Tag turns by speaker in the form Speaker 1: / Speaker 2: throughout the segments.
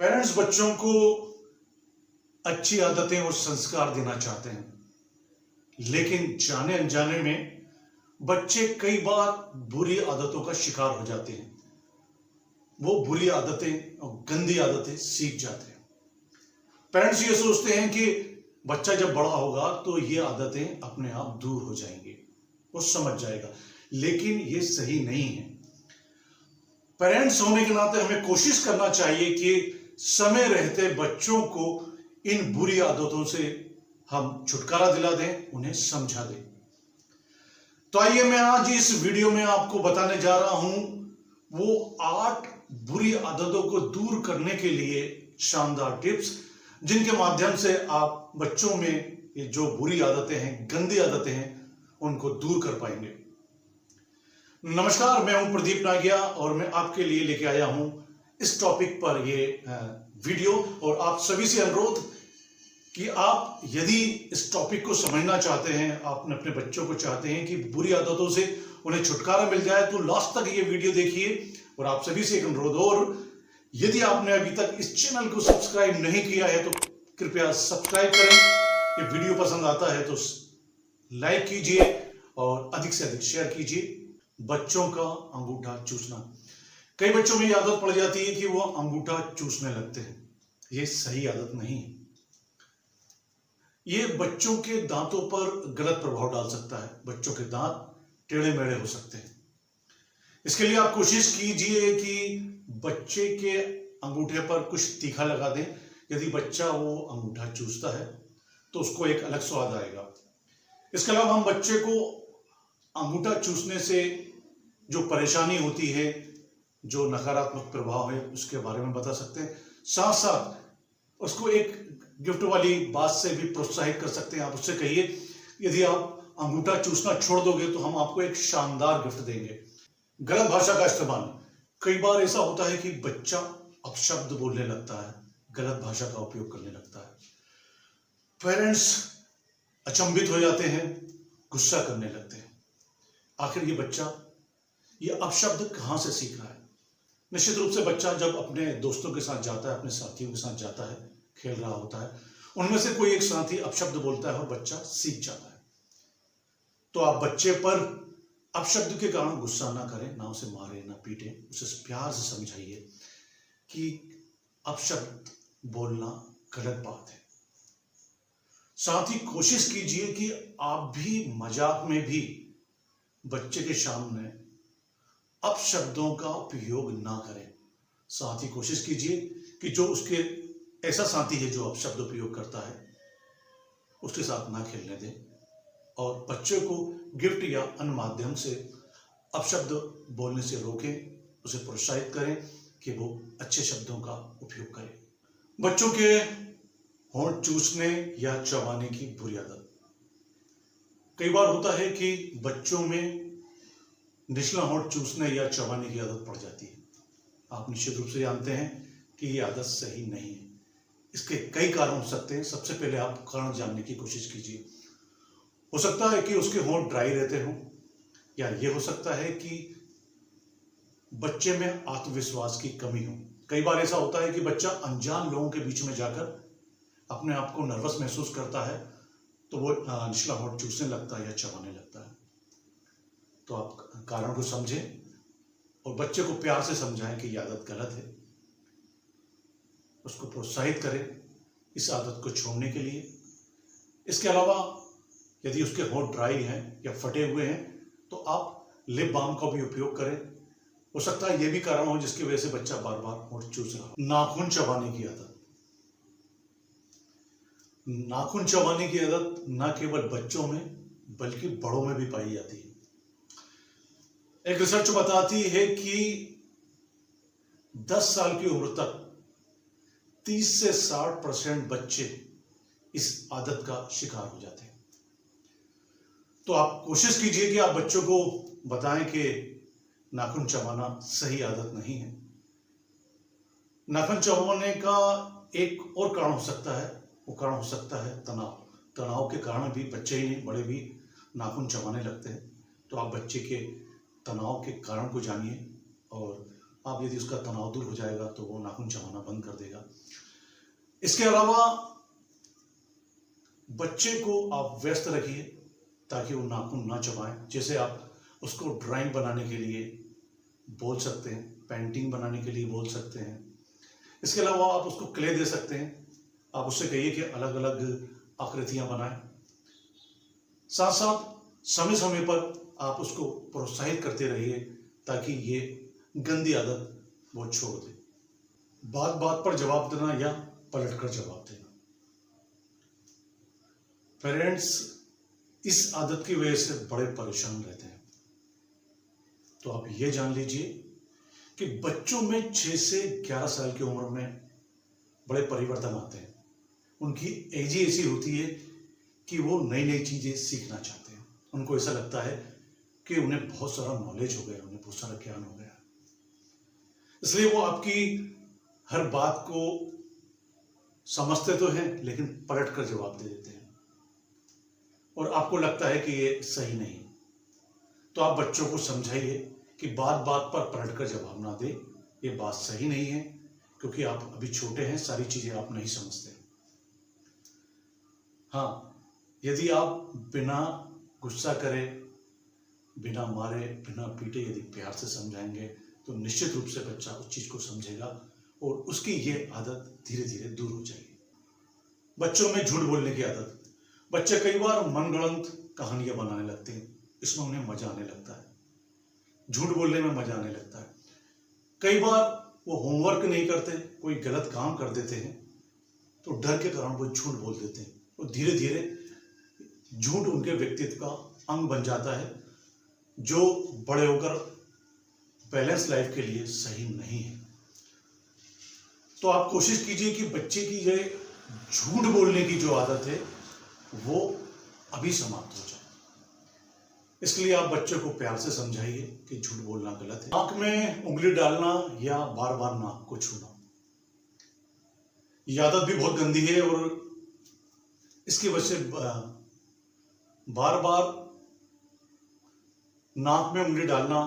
Speaker 1: Parents बच्चों को अच्छी आदतें और संस्कार देना चाहते हैं, लेकिन जाने अनजाने में बच्चे कई बार बुरी आदतों का शिकार हो जाते हैं। वो बुरी आदतें और गंदी आदतें सीख जाते हैं। पेरेंट्स ये सोचते हैं कि बच्चा जब बड़ा होगा तो ये आदतें अपने आप दूर हो जाएंगी, वो समझ जाएगा, लेकिन ये सही नहीं है। पेरेंट्स होने के नाते हमें कोशिश करना चाहिए कि समय रहते बच्चों को इन बुरी आदतों से हम छुटकारा दिला दें, उन्हें समझा दें। तो आइए मैं आज इस वीडियो में आपको बताने जा रहा हूं वो 8 बुरी आदतों को दूर करने के लिए शानदार टिप्स, जिनके माध्यम से आप बच्चों में ये जो बुरी आदतें हैं, गंदी आदतें हैं, उनको दूर कर पाएंगे। नमस्कार, मैं हूं प्रदीप नागिया और मैं आपके लिए लेके आया हूं इस टॉपिक पर ये वीडियो। और आप सभी से अनुरोध कि आप यदि इस टॉपिक को समझना चाहते हैं, आप अपने बच्चों को चाहते हैं कि बुरी आदतों से उन्हें छुटकारा मिल जाए, तो लास्ट तक ये वीडियो देखिए। और आप सभी से एक अनुरोध, और यदि आपने अभी तक इस चैनल को सब्सक्राइब नहीं किया है तो कृपया सब्सक्राइब करें। ये वीडियो पसंद आता है तो लाइक कीजिए और अधिक से अधिक शेयर कीजिए। बच्चों का अंगूठा चूसना, कई बच्चों में ये आदत पड़ जाती है कि वो अंगूठा चूसने लगते हैं। ये सही आदत नहीं है। ये बच्चों के दांतों पर गलत प्रभाव डाल सकता है। बच्चों के दांत टेढ़े मेढ़े हो सकते हैं। इसके लिए आप कोशिश कीजिए कि बच्चे के अंगूठे पर कुछ तीखा लगा दें। यदि बच्चा वो अंगूठा चूसता है तो उसको एक अलग स्वाद आएगा। इसके अलावा हम बच्चे को अंगूठा चूसने से जो परेशानी होती है, जो नकारात्मक प्रभाव है, उसके बारे में बता सकते हैं। साथ साथ उसको एक गिफ्ट वाली बात से भी प्रोत्साहित कर सकते हैं। आप उससे कहिए, यदि आप अंगूठा चूसना छोड़ दोगे तो हम आपको एक शानदार गिफ्ट देंगे। गलत भाषा का इस्तेमाल, कई बार ऐसा होता है कि बच्चा अपशब्द बोलने लगता है, गलत भाषा का उपयोग करने लगता है। पेरेंट्स अचंभित हो जाते हैं, गुस्सा करने लगते हैं। आखिर ये बच्चा ये अपशब्द कहां से सीख रहा है? निश्चित रूप से बच्चा जब अपने दोस्तों के साथ जाता है, अपने साथियों के साथ जाता है, खेल रहा होता है, उनमें से कोई एक साथी अपशब्द बोलता है और बच्चा सीख जाता है। तो आप बच्चे पर अपशब्द के कारण गुस्सा ना करें, ना उसे मारे, ना पीटे, उसे प्यार से समझाइए कि अपशब्द बोलना गलत बात है। साथ ही कोशिश कीजिए कि आप भी मजाक में भी बच्चे के सामने अपशब्दों का उपयोग ना करें। साथ ही कोशिश कीजिए कि जो उसके ऐसा साथी है जो अपशब्द उपयोग करता है, उसके साथ ना खेलने दें और बच्चे को गिफ्ट या अन्य माध्यम से अपशब्द बोलने से रोकें। उसे प्रोत्साहित करें कि वो अच्छे शब्दों का उपयोग करे। बच्चों के होंठ चूसने या चबाने की बुरी आदत, कई बार होता है कि बच्चों में निचला होंठ चूसने या चबाने की आदत पड़ जाती है। आप निश्चित रूप से जानते हैं कि ये आदत सही नहीं है। इसके कई कारण हो सकते हैं। सबसे पहले आप कारण जानने की कोशिश कीजिए। हो सकता है कि उसके होंठ ड्राई रहते हों, या ये हो सकता है कि बच्चे में आत्मविश्वास की कमी हो। कई बार ऐसा होता है कि बच्चा अनजान लोगों के बीच में जाकर अपने आप को नर्वस महसूस करता है, तो वो निचला होंठ चूसने लगता है या चबाने लगता है। तो आप कारण को समझें और बच्चे को प्यार से समझाएं कि यह आदत गलत है। उसको प्रोत्साहित करें इस आदत को छोड़ने के लिए। इसके अलावा यदि उसके होंठ ड्राई हैं या फटे हुए हैं तो आप लिप बाम का भी उपयोग करें। हो सकता है यह भी कारण हो जिसकी वजह से बच्चा बार बार होंठ चूस रहा हो। नाखून चबाने की आदत, नाखून चबाने की आदत न केवल बच्चों में बल्कि बड़ों में भी पाई जाती है। एक रिसर्च बताती है कि 10 साल की उम्र तक 30 से 60% बच्चे इस आदत का शिकार हो जाते हैं। तो आप कोशिश कीजिए कि आप बच्चों को बताएं कि नाखून चबाना सही आदत नहीं है। नाखून चबाने का एक और कारण हो सकता है, वो कारण हो सकता है तनाव। तनाव के कारण भी बच्चे ही नहीं, बड़े भी नाखून चबाने लगते हैं। तो आप बच्चे के तनाव के कारण को जानिए और आप यदि उसका तनाव दूर हो जाएगा तो वो नाखून चबाना बंद कर देगा। इसके अलावा बच्चे को आप व्यस्त रखिए ताकि वो नाखून ना चबाए। जैसे आप उसको ड्राइंग बनाने के लिए बोल सकते हैं, पेंटिंग बनाने के लिए बोल सकते हैं। इसके अलावा आप उसको क्ले दे सकते हैं, आप उससे कहिए कि अलग अलग आकृतियां बनाए। साथ साथ समय समय पर आप उसको प्रोत्साहित करते रहिए ताकि ये गंदी आदत वो छोड़ दे। बात बात पर जवाब देना या पलटकर जवाब देना। पेरेंट्स इस आदत की वजह से बड़े परेशान रहते हैं। तो आप ये जान लीजिए कि बच्चों में 6 से 11 साल की उम्र में बड़े परिवर्तन आते हैं। उनकी एज ही ऐसी होती है कि वो नई नई चीजें सीखना चाहते हैं। उनको ऐसा लगता है कि उन्हें बहुत सारा नॉलेज हो गया, उन्हें बहुत सारा ज्ञान हो गया, इसलिए वो आपकी हर बात को समझते तो हैं लेकिन पलट कर जवाब दे देते हैं और आपको लगता है कि ये सही नहीं। तो आप बच्चों को समझाइए कि बात बात पर पलट कर जवाब ना दे, ये बात सही नहीं है, क्योंकि आप अभी छोटे हैं, सारी चीजें आप नहीं समझते। हाँ, यदि आप बिना गुस्सा करे, बिना मारे, बिना पीटे यदि प्यार से समझाएंगे तो निश्चित रूप से बच्चा उस चीज को समझेगा और उसकी ये आदत धीरे धीरे दूर हो जाएगी। बच्चों में झूठ बोलने की आदत। बच्चे कई बार मनगढ़ंत कहानियां बनाने लगते हैं, इसमें उन्हें मजा आने लगता है, झूठ बोलने में मजा आने लगता है। कई बार वो होमवर्क नहीं करते, कोई गलत काम कर देते हैं तो डर के कारण वो झूठ बोल देते हैं और धीरे धीरे झूठ उनके व्यक्तित्व का अंग बन जाता है, जो बड़े होकर बैलेंस लाइफ के लिए सही नहीं है। तो आप कोशिश कीजिए कि बच्चे की ये झूठ बोलने की जो आदत है वो अभी समाप्त हो जाए। इसके लिए आप बच्चे को प्यार से समझाइए कि झूठ बोलना गलत है। नाक में उंगली डालना या बार बार नाक को छूना, यह आदत भी बहुत गंदी है और इसकी वजह से बार बार नाक में उंगली डालना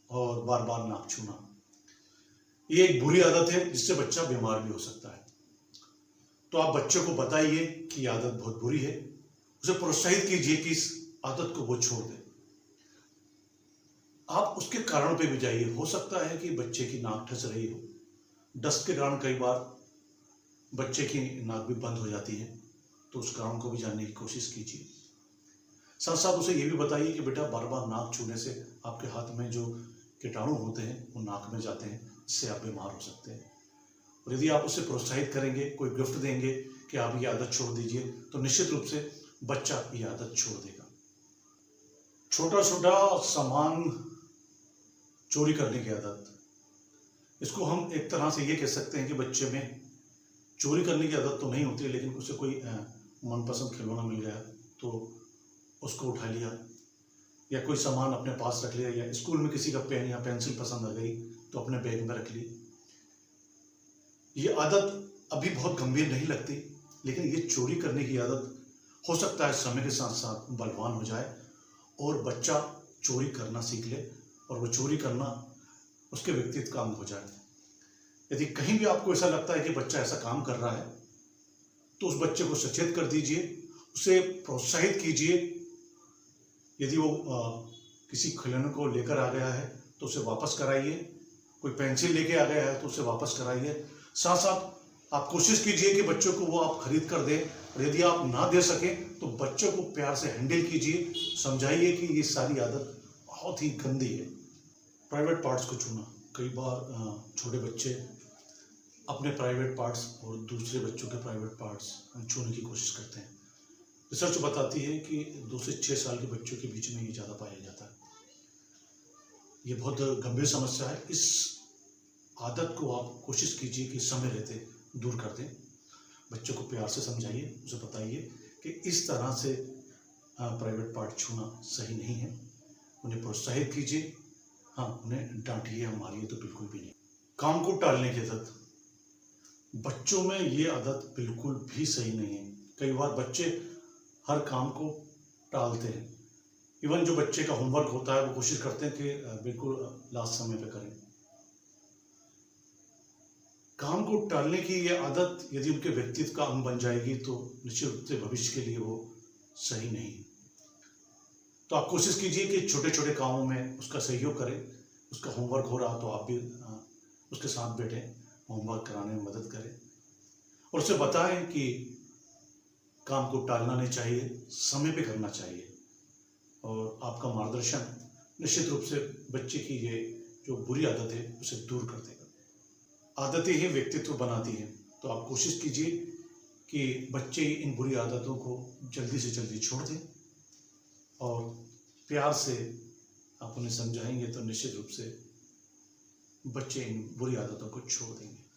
Speaker 1: और बार बार नाक छूना, ये एक बुरी आदत है जिससे बच्चा बीमार भी हो सकता है। तो आप बच्चे को बताइए कि यह आदत बहुत बुरी है, उसे प्रोत्साहित कीजिए कि इस आदत को वो छोड़ दे। आप उसके कारण पे भी जाइए। हो सकता है कि बच्चे की नाक ठस रही हो, डस्ट के कारण कई बार बच्चे की नाक भी बंद हो जाती है, तो उस कारण को भी जानने की कोशिश कीजिए। साथ साथ उसे ये भी बताइए कि बेटा बार बार नाक छूने से आपके हाथ में जो कीटाणु होते हैं वो नाक में जाते हैं, इससे आप बीमार हो सकते हैं। और यदि आप उसे प्रोत्साहित करेंगे, कोई गिफ्ट देंगे कि आप ये आदत छोड़ दीजिए, तो निश्चित रूप से बच्चा ये आदत छोड़ देगा। छोटा छोटा सामान चोरी करने की आदत, इसको हम एक तरह से ये कह सकते हैं कि बच्चे में चोरी करने की आदत तो नहीं होती है, लेकिन उसे कोई मनपसंद खिलौना मिल गया तो उसको उठा लिया, या कोई सामान अपने पास रख लिया, या स्कूल में किसी का पेन या पेंसिल पसंद आ गई तो अपने बैग में रख ली। ये आदत अभी बहुत गंभीर नहीं लगती, लेकिन ये चोरी करने की आदत हो सकता है समय के साथ साथ बलवान हो जाए और बच्चा चोरी करना सीख ले और वो चोरी करना उसके व्यक्तित्व का अंग हो जाए। यदि कहीं भी आपको ऐसा लगता है कि बच्चा ऐसा काम कर रहा है तो उस बच्चे को सचेत कर दीजिए, उसे प्रोत्साहित कीजिए। यदि वो किसी खिलौने को लेकर आ गया है तो उसे वापस कराइए, कोई पेंसिल लेके आ गया है तो उसे वापस कराइए। साथ साथ आप कोशिश कीजिए कि बच्चों को वो आप खरीद कर दें, और यदि आप ना दे सकें तो बच्चों को प्यार से हैंडल कीजिए, समझाइए कि ये सारी आदत बहुत ही गंदी है। प्राइवेट पार्ट्स को छूना, कई बार छोटे बच्चे अपने प्राइवेट पार्ट्स और दूसरे बच्चों के प्राइवेट पार्ट्स छूने की कोशिश करते हैं। रिसर्च बताती है कि 2 से 6 साल के बच्चों के बीच में ये ज़्यादा पाया जाता है। ये बहुत गंभीर समस्या है। इस आदत को आप कोशिश कीजिए कि समय रहते दूर कर दें। बच्चों को प्यार से समझाइए, उसे बताइए कि इस तरह से प्राइवेट पार्ट छूना सही नहीं है। उन्हें प्रोत्साहित कीजिए, हाँ उन्हें डांटिए या मारिए तो बिल्कुल भी नहीं। काम को टालने की आदत, बच्चों में ये आदत बिल्कुल भी सही नहीं है। कई बार बच्चे हर काम को टालते हैं। इवन जो बच्चे का होमवर्क होता है वो कोशिश करते हैं कि बिल्कुल लास्ट समय पे करें। काम को टालने की ये आदत यदि उनके व्यक्तित्व का अंग बन जाएगी तो निश्चित रूप से भविष्य के लिए वो सही नहीं। तो आप कोशिश कीजिए कि छोटे छोटे कामों में उसका सहयोग करें। उसका होमवर्क हो रहा तो आप भी उसके साथ बैठें, होमवर्क कराने में मदद करें और उसे बताएं कि काम को टालना नहीं चाहिए, समय पे करना चाहिए। और आपका मार्गदर्शन निश्चित रूप से बच्चे की ये जो बुरी आदत है उसे दूर कर देगा। आदतें ही व्यक्तित्व बनाती हैं, तो आप कोशिश कीजिए कि बच्चे इन बुरी आदतों को जल्दी से जल्दी छोड़ दें और प्यार से आप उन्हें समझाएंगे तो निश्चित रूप से बच्चे इन बुरी आदतों को छोड़ देंगे।